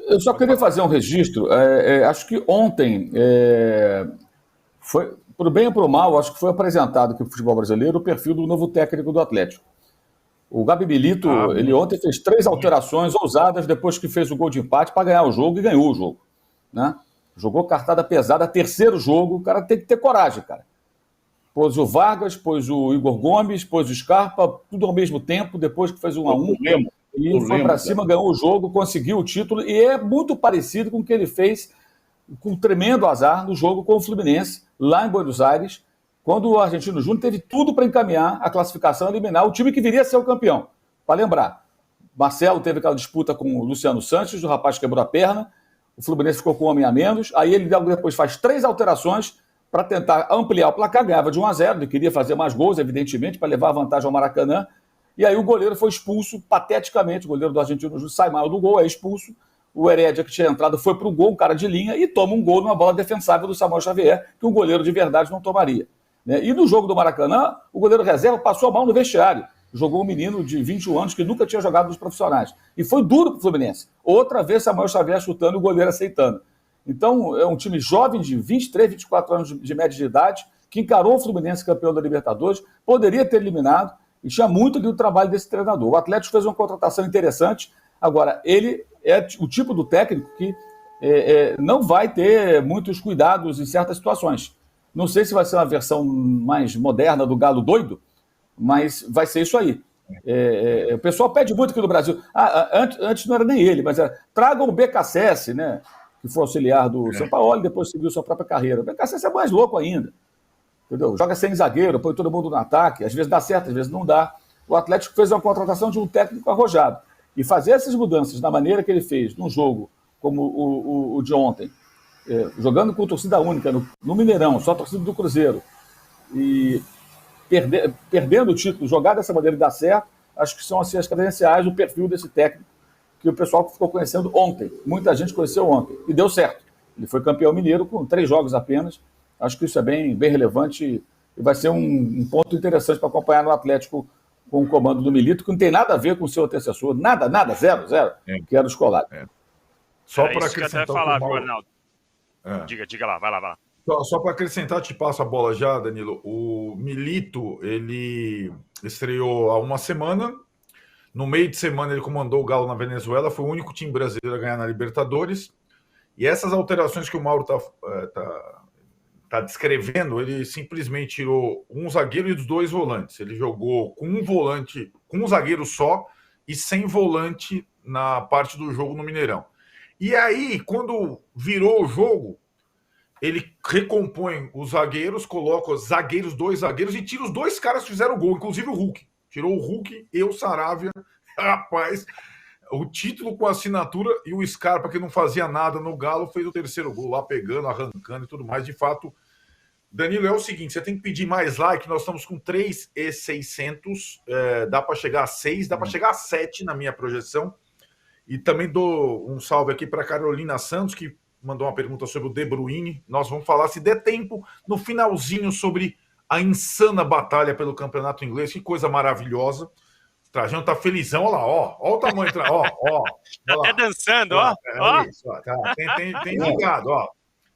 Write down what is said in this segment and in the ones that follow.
Eu só queria fazer um registro. Acho que ontem, foi, pro bem ou pro mal, acho que foi apresentado aqui no futebol brasileiro o perfil do novo técnico do Atlético. O Gabi Milito, ele ontem fez 3 alterações ousadas depois que fez o gol de empate para ganhar o jogo e ganhou o jogo. Né? Jogou cartada pesada, terceiro jogo, o cara tem que ter coragem, cara. Pôs o Vargas, pôs o Igor Gomes, pôs o Scarpa, tudo ao mesmo tempo, depois que fez 1-1. E foi para cima, ganhou o jogo, conseguiu o título, e é muito parecido com o que ele fez com um tremendo azar no jogo com o Fluminense, lá em Buenos Aires, quando o Argentino Júnior teve tudo para encaminhar a classificação e eliminar o time que viria a ser o campeão. Para lembrar, Marcelo teve aquela disputa com o Luciano Santos, o rapaz quebrou a perna, o Fluminense ficou com um homem a menos, aí ele depois faz 3 alterações para tentar ampliar o placar, ganhava de 1-0, ele queria fazer mais gols, evidentemente, para levar a vantagem ao Maracanã, e aí o goleiro foi expulso pateticamente, o goleiro do Argentino Júnior sai mal do gol, é expulso, o Herédia, que tinha entrado, foi para o gol, um cara de linha, e toma um gol numa bola defensável do Samuel Xavier, que um goleiro de verdade não tomaria. E no jogo do Maracanã, o goleiro reserva passou a mão no vestiário, jogou um menino de 21 anos que nunca tinha jogado nos profissionais, e foi duro para o Fluminense. Outra vez Samuel Xavier chutando e o goleiro aceitando. Então, é um time jovem de 23, 24 anos de média de idade, que encarou o Fluminense campeão da Libertadores, poderia ter eliminado, e tinha muito do trabalho desse treinador. O Atlético fez uma contratação interessante, agora, ele é o tipo do técnico que não vai ter muitos cuidados em certas situações. Não sei se vai ser uma versão mais moderna do Galo doido, mas vai ser isso aí. O pessoal pede muito aqui no Brasil. Antes não era nem ele, mas tragam o BKSS, né? Que foi auxiliar do São Paulo e depois seguiu sua própria carreira. O BKSS é mais louco ainda. Entendeu? Joga sem zagueiro, põe todo mundo no ataque, às vezes dá certo, às vezes não dá. O Atlético fez uma contratação de um técnico arrojado. E fazer essas mudanças da maneira que ele fez num jogo como o de ontem, jogando com torcida única no Mineirão, só a torcida do Cruzeiro, e perdendo o título, jogar dessa maneira e dar certo, acho que são assim, as credenciais, o perfil desse técnico que o pessoal ficou conhecendo ontem. Muita gente conheceu ontem e deu certo. Ele foi campeão mineiro com 3 jogos apenas. Acho que isso é bem relevante e vai ser um ponto interessante para acompanhar no Atlético com o comando do Milito, que não tem nada a ver com o seu antecessor. Nada, zero, que era o Scolari. Só para acrescentar o que falar, Arnaldo. Diga lá, vai lá. Só para acrescentar, te passo a bola já, Danilo. O Milito, ele estreou há uma semana. No meio de semana, ele comandou o Galo na Venezuela. Foi o único time brasileiro a ganhar na Libertadores. E essas alterações que o Mauro tá descrevendo, ele simplesmente tirou um zagueiro e 2 volantes. Ele jogou com um volante, com um zagueiro só e sem volante na parte do jogo no Mineirão. E aí, quando virou o jogo, ele recompõe os zagueiros, coloca os zagueiros, 2 zagueiros, e tira os 2 caras que fizeram o gol, inclusive o Hulk. Tirou o Hulk e o Saravia. Rapaz, o título com a assinatura, e o Scarpa, que não fazia nada no Galo, fez o 3º gol lá, pegando, arrancando e tudo mais. De fato, Danilo, é o seguinte, você tem que pedir mais like, nós estamos com 3.600, dá para chegar a 6, dá para chegar a 7 na minha projeção. E também dou um salve aqui para Carolina Santos, que mandou uma pergunta sobre o De Bruyne. Nós vamos falar, se der tempo, no finalzinho, sobre a insana batalha pelo campeonato inglês. Que coisa maravilhosa. O Trajano tá felizão, olha lá, ó o tamanho, ó. Tá até dançando, ó. Isso, tá. Tem gingado, ó.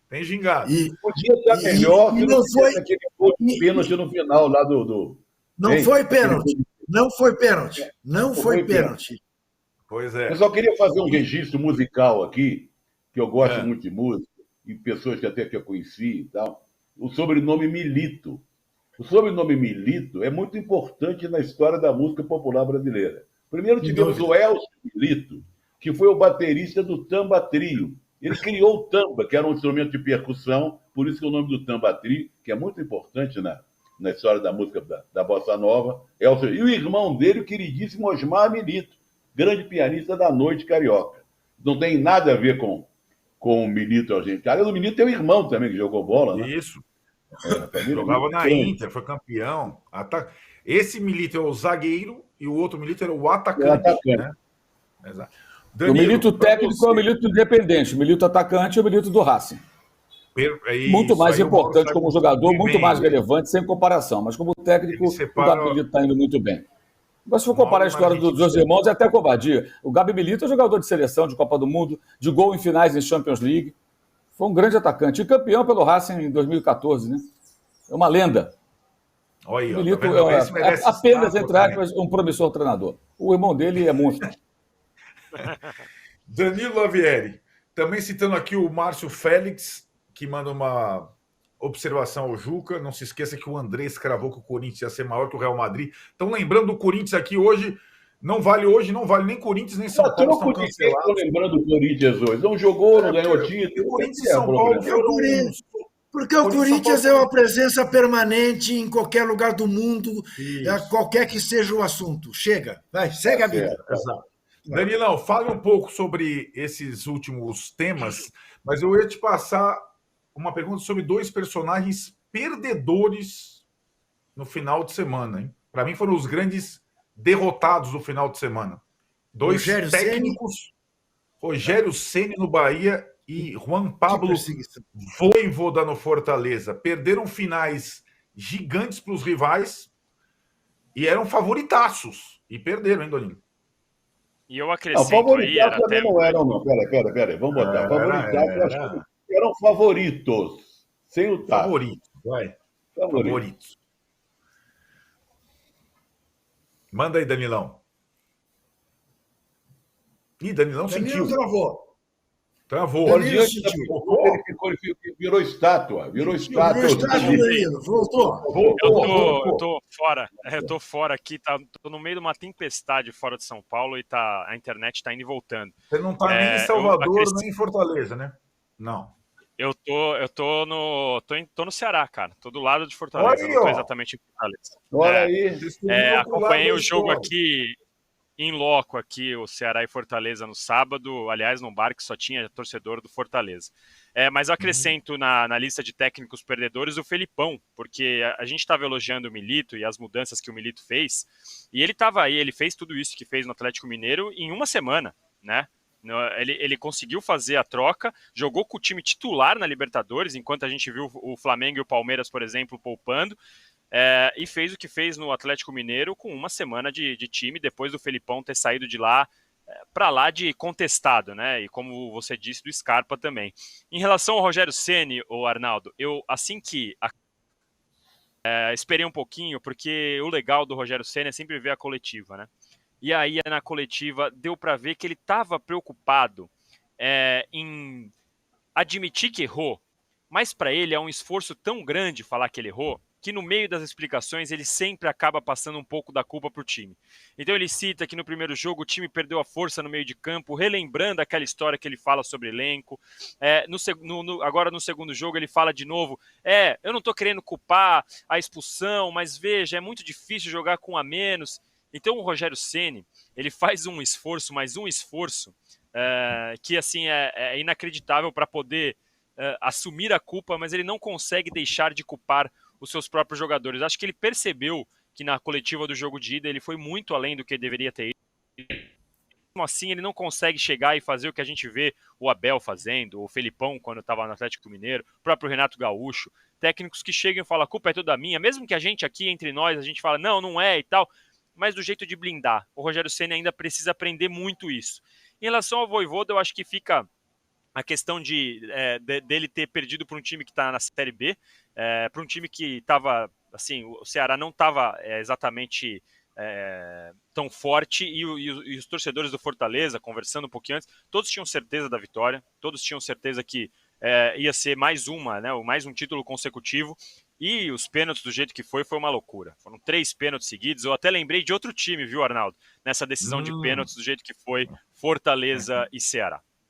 Tem gingado. E podia estar melhor se não foi aquele pênalti no final lá do... Não foi pênalti. Não foi pênalti. Pois é. Eu só queria fazer um registro musical aqui, que eu gosto muito de música, e pessoas que até que eu conheci e tal. O sobrenome Milito. O sobrenome Milito é muito importante na história da música popular brasileira. Primeiro tivemos o Elcio Milito, que foi o baterista do Tamba Trio. Ele criou o tamba, que era um instrumento de percussão, por isso que é o nome do Tamba Trio, que é muito importante na história da música da Bossa Nova. Elcio. E o irmão dele, o queridíssimo Osmar Milito, grande pianista da noite carioca. Não tem nada a ver com o Milito argentino. O Milito tem um irmão também que jogou bola, né? Isso. Jogava na Inter, foi campeão. Esse Milito é o zagueiro e o outro Milito era o atacante. Né? Exato. Danilo, o Milito técnico é o Milito independente, o Milito atacante é o Milito do Racing. Muito mais importante como jogador, muito mais relevante, sem comparação. Mas como técnico, o Milito está indo muito bem. Mas se for comparar a história dos dois irmãos, é até covardia. O Gabi Milito é jogador de seleção, de Copa do Mundo, de gol em finais em Champions League. Foi um grande atacante. E campeão pelo Racing em 2014, né? É uma lenda. Olha aí, Milito é apenas, entre aspas, um promissor treinador. O irmão dele é monstro. Danilo Lavieri. Também citando aqui o Márcio Félix, que manda uma observação ao Juca. Não se esqueça que o Andrés cravou que o Corinthians ia ser maior que o Real Madrid. Então, lembrando do Corinthians aqui hoje, não vale nem Corinthians, nem São Paulo estão cancelados. Estou lembrando do Corinthians hoje. Não jogou, não ganhou título. O Corinthians e São Paulo foram... Porque o Corinthians é uma presença permanente em qualquer lugar do mundo, qualquer que seja o assunto. Chega, vai, segue a vida. Exato. Danilão, fale um pouco sobre esses últimos temas, mas eu ia te passar uma pergunta sobre dois personagens perdedores no final de semana, hein? Para mim foram os grandes derrotados do final de semana. Dois técnicos, Rogério Ceni no Bahia e Juan Pablo Vojvoda no Fortaleza. Perderam finais gigantes para os rivais e eram favoritaços. E perderam, hein, Doninho? E eu acrescento favoritados aí... também não eram, não. Pera. Vamos botar. Favoritados eram favoritos. Sem o tá. Favoritos. Manda aí, Danilão. Ih, Danilão sentiu. Travou. Ele virou estátua. Voltou. Eu tô fora. Eu tô fora aqui. Tô no meio de uma tempestade fora de São Paulo e a internet tá indo e voltando. Você não tá nem em Salvador, nem em Fortaleza, né? Não. Eu tô no Ceará, cara. Tô do lado de Fortaleza. Não tô exatamente em Fortaleza. Olha aí. Acompanhei o jogo aqui em loco aqui, o Ceará e Fortaleza no sábado, aliás, num bar que só tinha torcedor do Fortaleza. Mas eu acrescento na lista de técnicos perdedores o Felipão, porque a gente estava elogiando o Milito e as mudanças que o Milito fez, e ele estava aí, ele fez tudo isso que fez no Atlético Mineiro em uma semana, né? Ele conseguiu fazer a troca, jogou com o time titular na Libertadores, enquanto a gente viu o Flamengo e o Palmeiras, por exemplo, poupando, e fez o que fez no Atlético Mineiro com uma semana de time, depois do Felipão ter saído de lá para lá de contestado, né? E como você disse, do Scarpa também. Em relação ao Rogério Ceni, o Arnaldo, eu assim que esperei um pouquinho, porque o legal do Rogério Ceni é sempre ver a coletiva, né? E aí na coletiva deu para ver que ele estava preocupado em admitir que errou, mas para ele é um esforço tão grande falar que ele errou, que no meio das explicações ele sempre acaba passando um pouco da culpa para o time. Então ele cita que no primeiro jogo o time perdeu a força no meio de campo, relembrando aquela história que ele fala sobre elenco. Agora no segundo jogo ele fala de novo, eu não estou querendo culpar a expulsão, mas veja, é muito difícil jogar com a menos. Então o Rogério Ceni, ele faz um esforço, mais um esforço, que assim é inacreditável para poder assumir a culpa, mas ele não consegue deixar de culpar os seus próprios jogadores. Acho que ele percebeu que na coletiva do jogo de ida ele foi muito além do que deveria ter ido. Mesmo assim, ele não consegue chegar e fazer o que a gente vê o Abel fazendo, o Felipão quando estava no Atlético Mineiro, o próprio Renato Gaúcho, técnicos que chegam e falam, a culpa é toda minha, mesmo que a gente aqui, entre nós, a gente fala, não é e tal, mas do jeito de blindar. O Rogério Ceni ainda precisa aprender muito isso. Em relação ao Vojvoda, eu acho que fica a questão dele ter perdido para um time que está na Série B, para um time que estava, assim, o Ceará não estava exatamente tão forte, e os torcedores do Fortaleza, conversando um pouquinho antes, todos tinham certeza da vitória, todos tinham certeza que ia ser mais um título consecutivo, e os pênaltis do jeito que foi uma loucura. Foram 3 pênaltis seguidos. Eu até lembrei de outro time, viu, Arnaldo? Nessa decisão de pênaltis do jeito que foi Fortaleza e Ceará.